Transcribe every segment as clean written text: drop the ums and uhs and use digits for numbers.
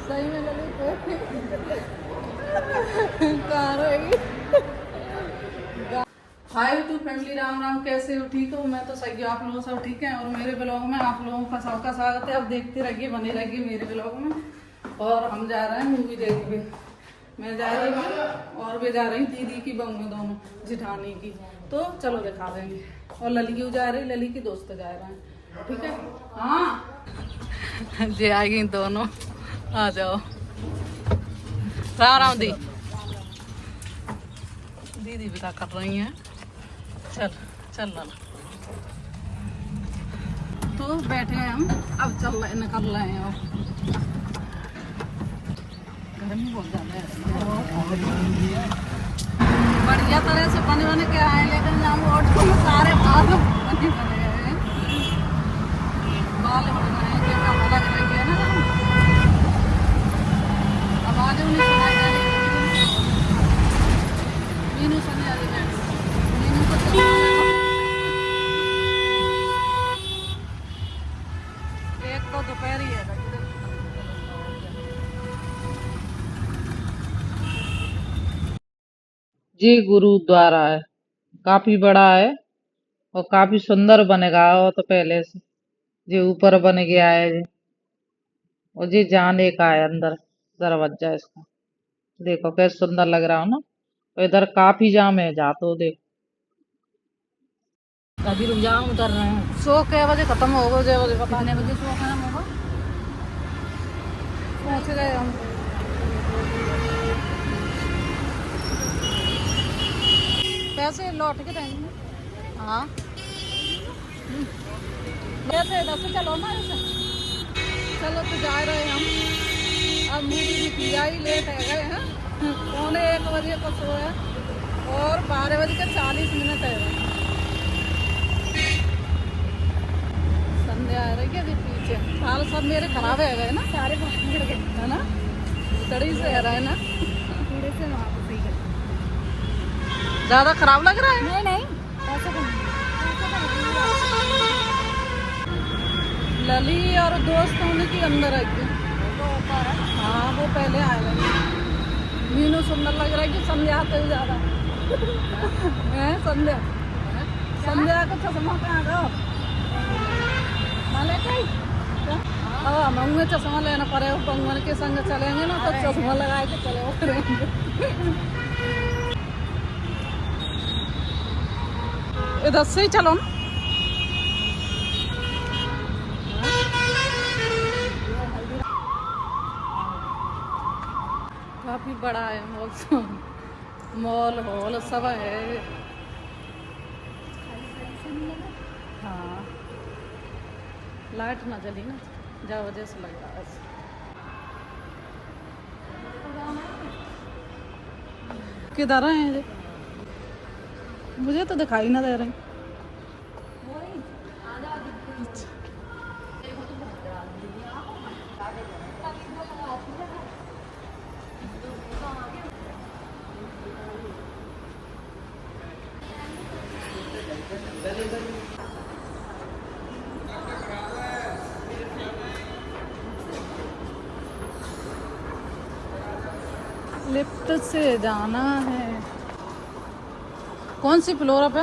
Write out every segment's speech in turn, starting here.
सही में लगी कहाँ रहेगी। Hi YouTube family, Ram Ram. कैसे हो? ठीक हो? मैं तो सही हूँ। आप लोग सब ठीक हैं? और मेरे ब्लॉग में आप लोगों का सबका स्वागत है। अब देखते रहिए, बने रहिए मेरे ब्लॉग में। और हम जा रहे हैं मूवी देखने। मैं जा रही हूँ और वे जा रही दीदी की बहू में, दोनों जिठानी की। तो चलो दिखा देंगे। और लली क्यों जा रही? लली की दोस्त जा रहे हैं, ठीक है? हाँ जी, आएगी दोनों। आ जाओ। राम राम दी। दीदी भी क्या कर रही हैं? चल चल लाला। तो बैठे हैं हम, अब चल रहे निकल रहे हैं। और गर्मी बहुत ज्यादा है। बढ़िया तरह से बने बने के आए, लेकिन हम ऑटो में सारे बाल बने बने हैं। बाल बन रहे हैं, कैमरा लग रही है ना। आवाज नहीं सुनाई दे रही। मीनू सुने आ रही है। मीनू को चला एक तो दोपहर ही है। जी गुरुद्वारा है, काफी बड़ा है और काफी सुंदर बनेगा। वो तो पहले से जी ऊपर बन गया है जी। और जी जाने का है अंदर दरवाजा इसका। देखो कैसे सुंदर लग रहा हो ना। और इधर काफी जाम है, जा तो देख। अभी रुक जाओ, उतर रहे हैं। शो कै बजे खत्म होगा? 6 बजे। कितने बजे शो खत्म होगा? पहुँच गए हम। पैसे लौट के देंगे। हाँ ऐसे ऐसे चलो ना, ऐसे चलो। तो जा रहे हैं हम। अब मूवी दिख लिया ही, लेट है गए हैं। 1:45 का शो है और 12:40 है। संध्या आ रही है अभी पीछे। हाल सब मेरे खराब है गए ना, सारे है ना। तड़ी से है रहा है ना, पूरे से वहाँ पे सही है। ज्यादा खराब लग रहा है? नहीं नहीं, ऐसा तो नहीं। लली और दोस्त उनकी अंदर है। हाँ वो पहले आए लगी। मीनू सुंदर लग रहा है कि संध्या तो ज्यादा है। संध्या संध्या को चश्मा कहाँ गो? मंगे चश्मा लेना पड़ेगा। पंगवन के संग चलेंगे ना तो चश्मा लगा के चले करेंगे। इधर से ही चलो ना। काफी बड़ा है मॉल। मॉल हॉल सब है। हाँ लाइट ना जली ना, जा वजह से लग रहा है। किधर हैं ये? मुझे तो दिखाई ना दे रही। लिफ्ट से जाना है। कौन सी फ्लोर पे?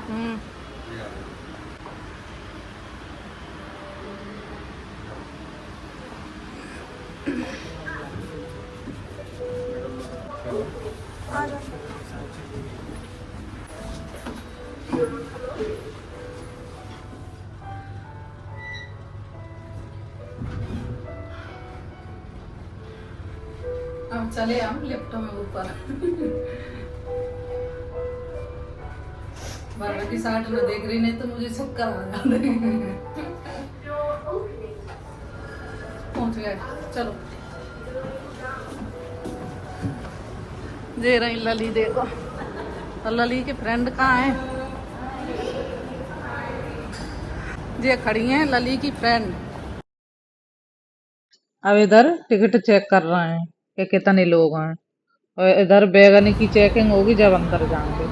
हम्म। अब चले हम लिफ्ट में ऊपर। वरना की साइड में देख रही, नहीं तो मुझे चक्कर आ जाते। पहुंच गए, चलो। दे रही लली, देखो। और लली के फ्रेंड कहाँ है? ये खड़ी हैं लली की फ्रेंड। अब इधर टिकट चेक कर रहे हैं कि कितने लोग हैं। और इधर बैगन की चेकिंग होगी जब अंदर जाएंगे।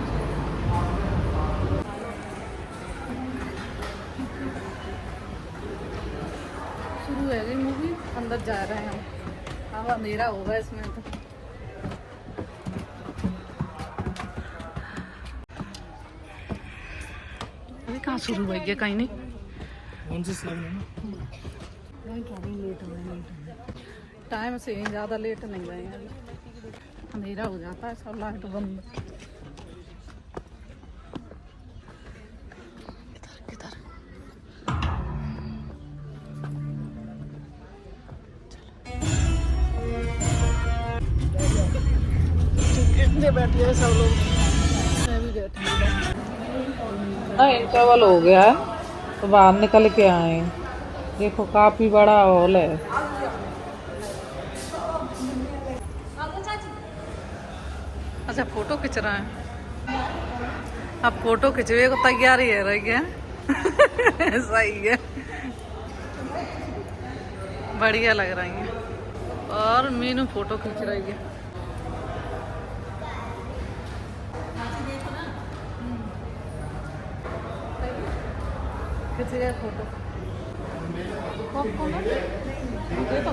शुरू है गई मूवी, अंदर जा रहे हैं हम। अब अंधेरा होगा इसमें तो। अभी कहाँ शुरू हुई है, कहीं नहीं। लेट हो रहे हैं, टाइम से ज़्यादा लेट नहीं गए हैं अभी। अंधेरा हो जाता है, सब लाइट बंद। किधर कितने बैठे हैं सब लोग। मैं भी बैठी ना इंटरवल हो गया है तो बाहर निकल के आए। देखो काफी बड़ा हॉल है। अच्छा, फोटो खिंच रहे हैं। अब फोटो खिंचवे को तैयारी है रही है। सही है, बढ़िया लग रही है। और मीनू फोटो खींच रही है। खिंच गए फोटो। ये तो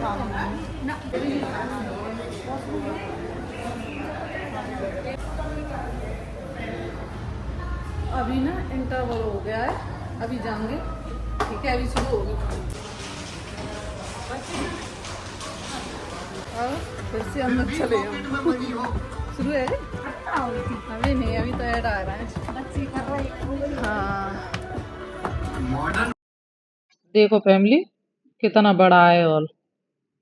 अभी ना इंटरवल हो गया है, अभी जाएंगे। ठीक है, अभी शुरू होगी और फिर से हम लोग चले शुरू है अभी नहीं, अभी तो ऐड आ रहा है। हाँ, देखो फैमिली कितना बड़ा है हॉल।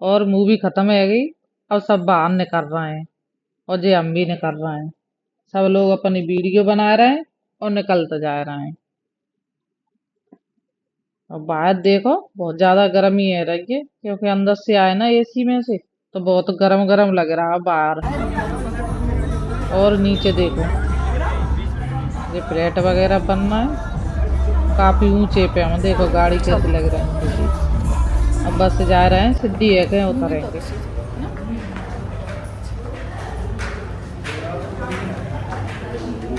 और मूवी खत्म है गई, अब सब बाहर निकल रहे हैं और जे हम भी निकल रहे हैं। सब लोग अपनी वीडियो बना रहे हैं और निकलते जा रहे हैं। और बाहर देखो बहुत ज्यादा गर्मी है रही है, क्योंकि अंदर से आए ना एसी में से, तो बहुत गरम गरम लग रहा है बाहर। और नीचे देखो ये प्लेट वगैरह बनना है, काफी ऊंचे पे हम। देखो गाड़ी कैसे लग रही है। अब बस से जा रहे हैं, सीधी है कहीं उतरेंगे।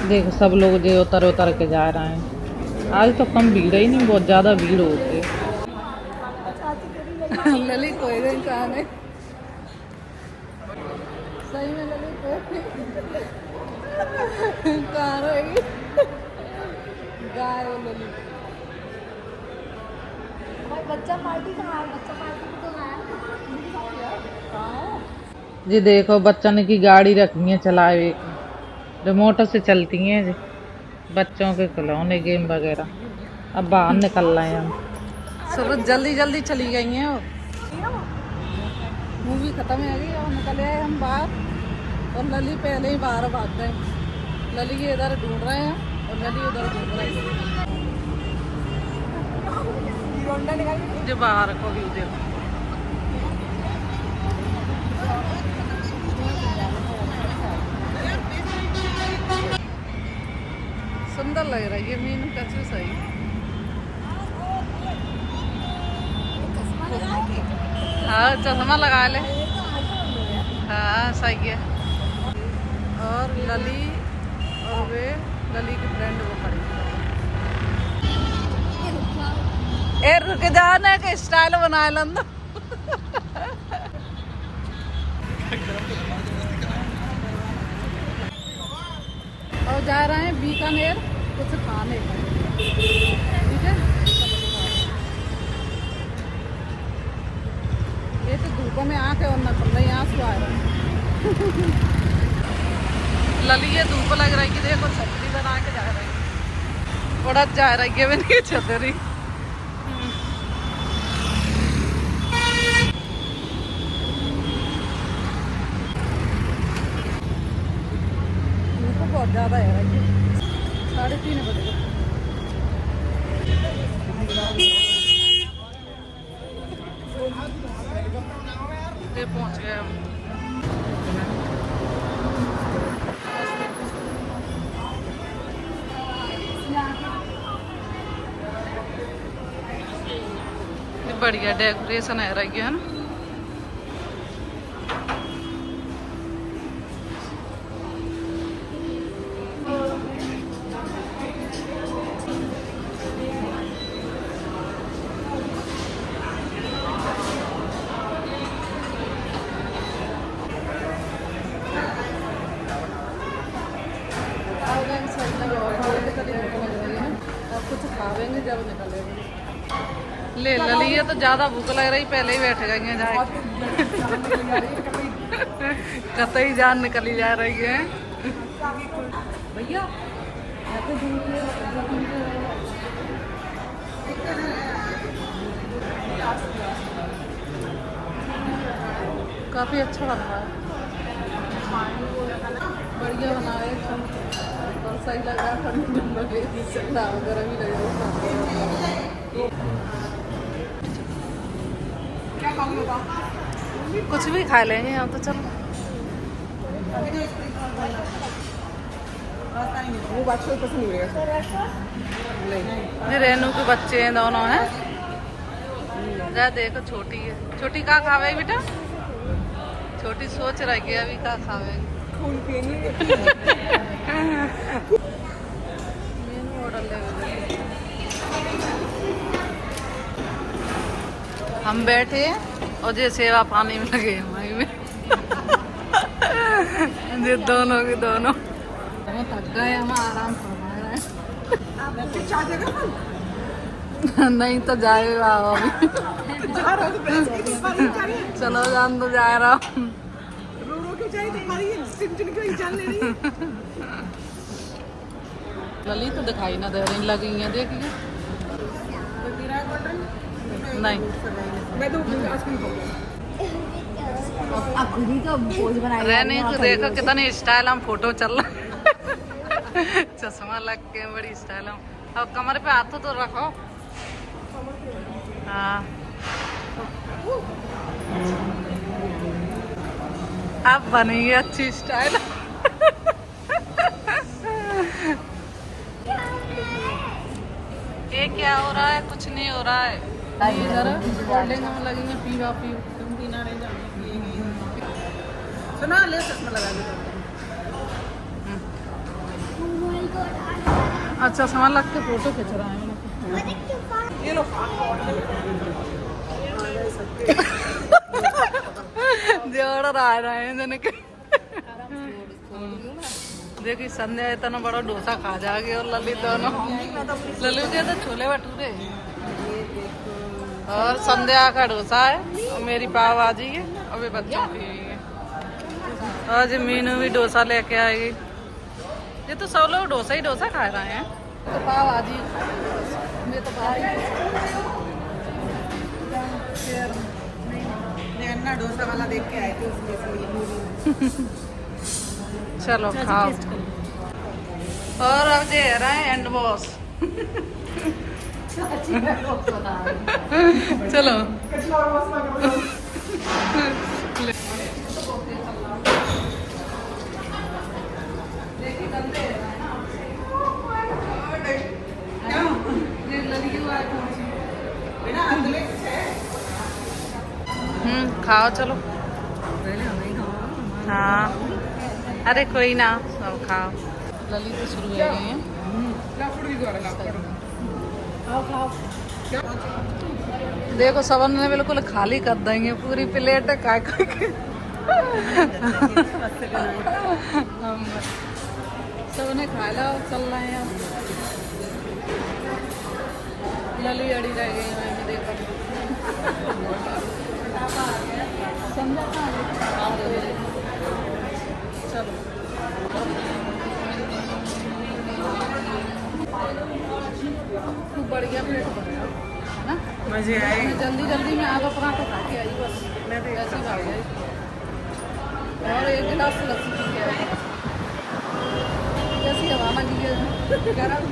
देखो सब लोग जो उतर उतर के जा रहे हैं। आज तो कम भीड़ ही नहीं, बहुत ज्यादा भीड़ होती है। लली कोई नहीं कहा नहीं, सही में लली कोई कहाँ रहेगी। गाय वो लली। बच्चा पार्टी कहाँ है? बच्चा पार्टी तो जी देखो बच्चन की गाड़ी रखी है चलाए, रिमोट से चलती हैं जी। बच्चों के खिलौने गेम वगैरह। अब बाहर निकल रहे हैं हम। सब जल्दी जल्दी चली गई हैं और मूवी खत्म है गई और निकले आए हम बाहर। और लली पहले ही बाहर भाग गए। लली के इधर ढूंढ रहे हैं और लली उधर ढूंढ रही है। जो बाहर को भी देखो, सुंदर लग रही है मीनू कचू। सही, हाँ चश्मा लगा ले। हाँ सही है। और लली और वे लली की फ्रेंड वो खड़ी। ए रुक जाने के स्टाइल बना लंद। और जा रहे हैं बीकानेर कुछ खाने। ठीक है, ये तो धूप में आके और न खुल रही आंसू आ रहे हैं। लली ये धूप लग रही है, देखो छतरी बना के जा रही है। उड़द जा रही है मैंने छतरी। धूप बहुत ज्यादा है, 3:30 बजे। ये पहुंच गए हम। ये बढ़िया डेकोरेशन है रही है ना। खावेंगे जब निकलेंगे। ले लली है तो ज्यादा भूख लग रही, पहले ही बैठ गई हैं जाए कतई जान निकली जा रही है भैया। काफी अच्छा बन रहा है, बढ़िया बना है और सही लग रहा है। ठंडी लगे गर्म ही लग रही है। कुछ भी खा लेंगे हम तो। चलो ये रेनू के बच्चे हैं दोनों हैं। जा देखो छोटी है, छोटी का खावेगी बेटा? छोटी सोच रही है अभी का खावेगी। हम बैठे और ये सेवा पानी में लगे हमारी में ये दोनों के दोनों हम थक गए, हम आराम फरमा रहे हैं। नहीं तो जाएगा अभी। चलो जान तो जा रहा हूँ। लली तो दिखाई ना दे रही, लगी है देखिए। नहीं रहने को देखो कितनी स्टाइल हम फोटो चल रहा चश्मा लग के बड़ी स्टाइल हम। अब कमर पे हाथ तो रखो। हाँ अब बनेगी अच्छी स्टाइल। ये क्या हो रहा है? कुछ नहीं हो रहा है। इधर होल्डिंग में लगी है पीवा पी सुना ले चश्मा लगा दे। अच्छा सामान लग के फोटो खींच रहा है ये लो। जोड़ रहा है जन के देखी संध्या इतना बड़ा डोसा खा जाएगी और ललित दोनों। ललित के तो छोले भटूरे और संध्या का डोसा है और मेरी पाव भाजी है और वे बच्चों की है। आज मीनू भी डोसा लेके आएगी। ये तो सब लोग डोसा ही डोसा खा रहे हैं। तो पाव भाजी मैं तो डोसा वाला देख के आए थे उसमें। चलो खाओ। और अब दे रहे हैं एंड बॉस। चलो खाओ चलो। हाँ अरे कोई ना सब खाओ। ललित तो शुरू हो गए हैं। देखो सबन ने बिल्कुल खाली कर देंगे पूरी प्लेट खा के। सबने खा ला चल रहे हैं। लली अड़ी रह गई है देखो। समझा चलो खूब बढ़िया प्लेट बनाया ना, मजे आए। जल्दी जल्दी में आलू पराठा खा के आई बस। मैं भी ऐसे ही खा गई और एक गिलास लस्सी पी के आई। जैसी हवा लगी है गरम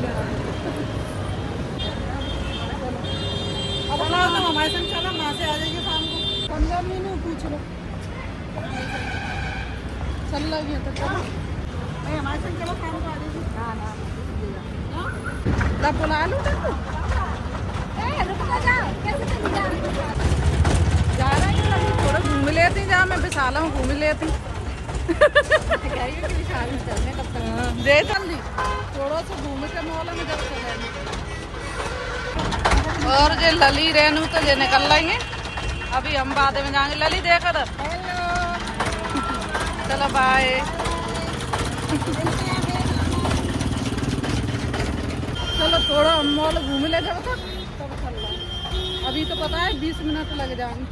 अब हमारे संग चलो, वहाँ से आ जाइए शाम को। 15 मिनट पूछ लो चल लगी तो चलो हमारे संग चलो शाम को आ जाइए। तब बुला लूँ तेरे जा रहे हैं थोड़ा घूम लेती। जा मैं विशाल हूँ घूम लेती। दे जल्दी थोड़ा सा घूम के मॉल में जब चले। और जो लली रेनू तो जो निकल रही है अभी हम बाद में जाएंगे। लली देख कर चलो बाय। चलो थोड़ा मॉल घूम ले जब तक तब चल रहा है। अभी तो पता है 20 मिनट लग जाएंगे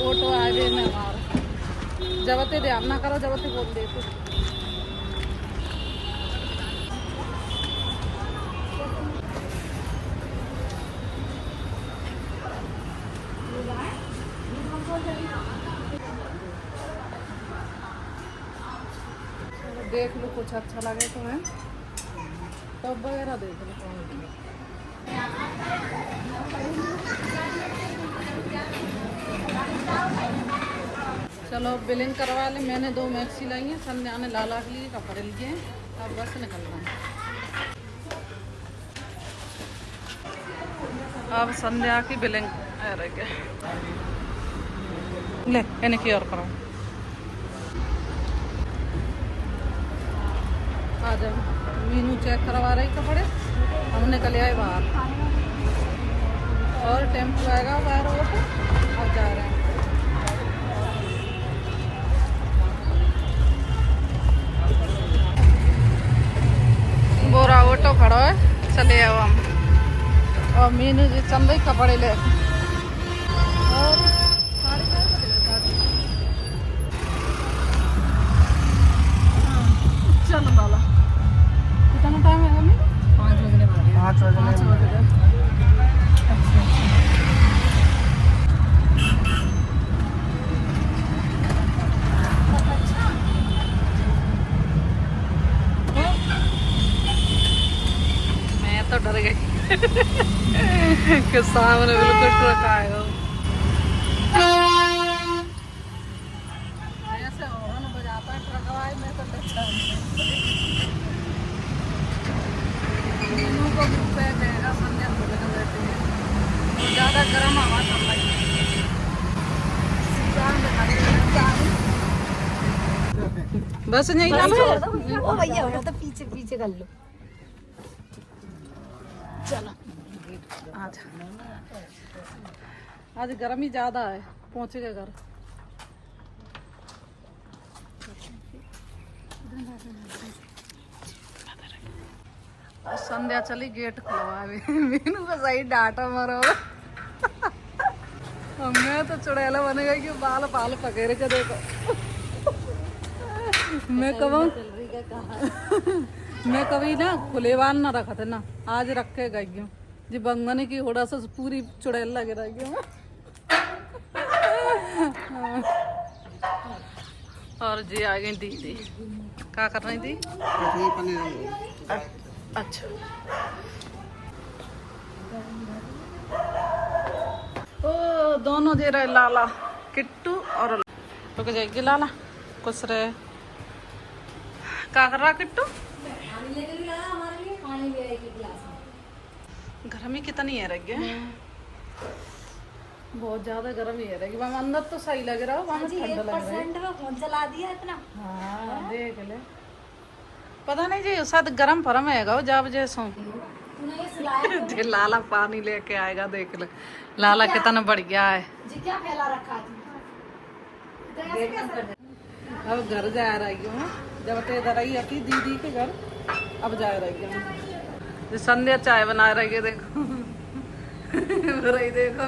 ऑटो हाईवे में हमारा। जबते ध्यान ना करो, जबते बोल देते। देख लो कुछ अच्छा लगे तो है टब वगैरह देख लो। चलो बिलिंग करवा ले। मैंने 2 मैक्सी लाई हैं, संध्या ने लाला के लिए कपड़े लिए हैं। अब बस निकलना है। अब संध्या की बिलिंग रह गया। ले इन्हें की और करो। आ जाओ। मीनू चेक करवा रही कपड़े, हम निकल आए बाहर और टेम्पो आएगा बाहर ऑटो और जा रहे हैं। बोरा ऑटो खड़ा है, चले आओ हम। और मीनू जी चल रही कपड़े ले और चलो लाला। कितना टाइम है मम्मी? 5 बजने वाले। 5 बजे। मैं तो डर गई कि सामने बिल्कुल ट्रक आएगा। ऐसे हॉर्न बजाता है ट्रक आए, मैं तो डरता हूँ। मीनू को ग्रुप पे देगा, संध्या को लेकर बैठे हैं। तो ज़्यादा गर्म हवा चल रही है। बस नहीं ओ भैया उठा तो पीछे पीछे कर लो। चलो आज आज गर्मी ज्यादा है। पहुंचे गए घर। संध्या चली गेट खुलवा। मीनू को सही डांटा मारो। मैं तो चुड़ैला बनेगा कि बाल बाल पकड़ के देखो। मैं कभी ना खुलेवान ना रखा था ना, आज रख के गई हूँ जी। बंगने की होड़ा से पूरी चुड़ैल लगे रह गई हूँ। और जी आ गई दीदी। क्या कर रही थी? अच्छा ओ दोनों दे रहे लाला किट्टू और रुक जाएगी लाला कुछ रहे। क्या कर रहा किट्टू? गर्मी कितनी है रह गया? बहुत ज्यादा गर्मी है रही। वहाँ अंदर तो सही लग रहा है, वहाँ ठंडा लग रहा है। फोन चला दिया इतना। हाँ देख ले। पता नहीं जी शायद गर्म फरम है जब जैसो लाला पानी लेके आएगा। देख ले लाला कितना बढ़ गया है जी। क्या फैला रखा अब घर जा रही हूँ। जब ते इधर आई अपनी दीदी के घर, अब जा रही हूँ। संध्या चाय बना रही है देखो। रही देखो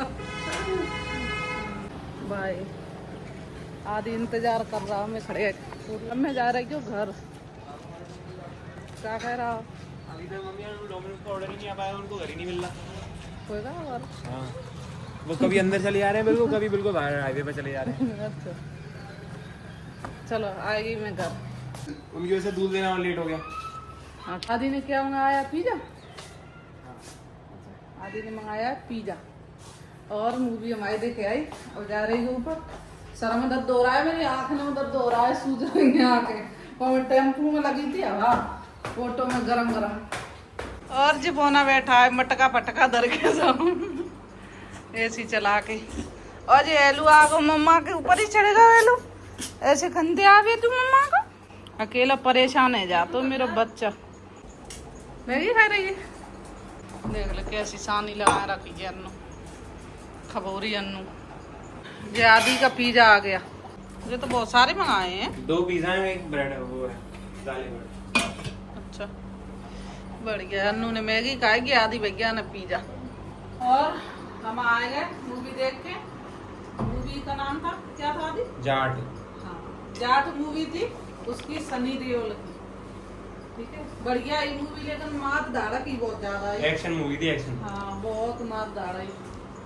भाई आदि इंतजार कर रहा हूँ मैं खड़े। अब मैं जा रही हूँ घर। क्या कह रहा हो? अभी तक मम्मी डोमिनोज का ऑर्डर ही नहीं आ पाया, उनको घर ही नहीं मिल रहा। होएगा और हाँ वो कभी अंदर चले जा रहे हैं बिल्कुल, कभी बिल्कुल बाहर हाईवे पे चले जा रहे हैं। अच्छा चलो आएगी मैं घर। उनकी वजह से दूध लेना और लेट हो गया। हाँ आदि ने क्या मंगाया? पिज्जा। आदि ने मंगाया पिज्जा और मूवी हमारी देखे आई। और जा रही है ऊपर। सर में दर्द हो रहा है, मेरी आँख में दर्द हो रहा है, सूज रही है आँखें। और टेम्पो में लगी थी हवा, ऑटो में गरम गरम। और जी बोना बैठा है मटका पटका धर के सब एसी चला के। और जी एलू आ गो मम्मा के ऊपर ही चढ़ेगा। एलू ऐसे खंदे आ गए तू मम्मा को। अकेला परेशान है जा तो मेरा बच्चा। मैगी खा रही है। देख ले कैसी सानी लगा रखी है अन्नू, खबोरी अन्नू। ये आदि का पिज्जा आ गया। ये तो बहुत सारे मंगाए हैं। 2 पिज्जा है, एक ब्रेड है, वो है दाल ब्रेड। अच्छा बढ़िया। अन्नू ने मैगी खाएगी, आदि भैया ने पिज्जा। और हम आए गए मूवी देख के। मूवी का नाम था क्या था आदि? जाट। हाँ, जाट मूवी थी, उसकी सनी देओल की। ठीक है, बढ़िया ये मूवी, लेकिन मार धाड़ा की बहुत ज्यादा है। एक्शन मूवी थी, एक्शन। हाँ, बहुत मार धाड़ा है।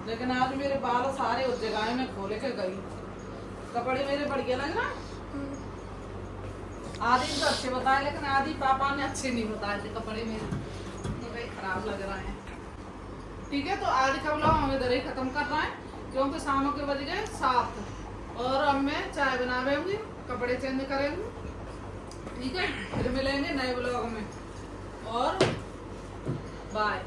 लेकिन आज मेरे बाल सारे उस जगह में खोले के गई। कपड़े मेरे बढ़िया लग रहा है। आदि तो अच्छे बताए, लेकिन आदि पापा ने अच्छे नहीं बताए थे कपड़े मेरे, तो भाई खराब लग रहा है। ठीक है, तो आज का ब्लॉग हम इधर ही खत्म कर रहे हैं, क्योंकि शाम के बज गए 7 और अब मैं चाय बनाऊंगी, कपड़े चेंज करेंगे। ठीक है, फिर मिलेंगे नए ब्लॉग में और बाय।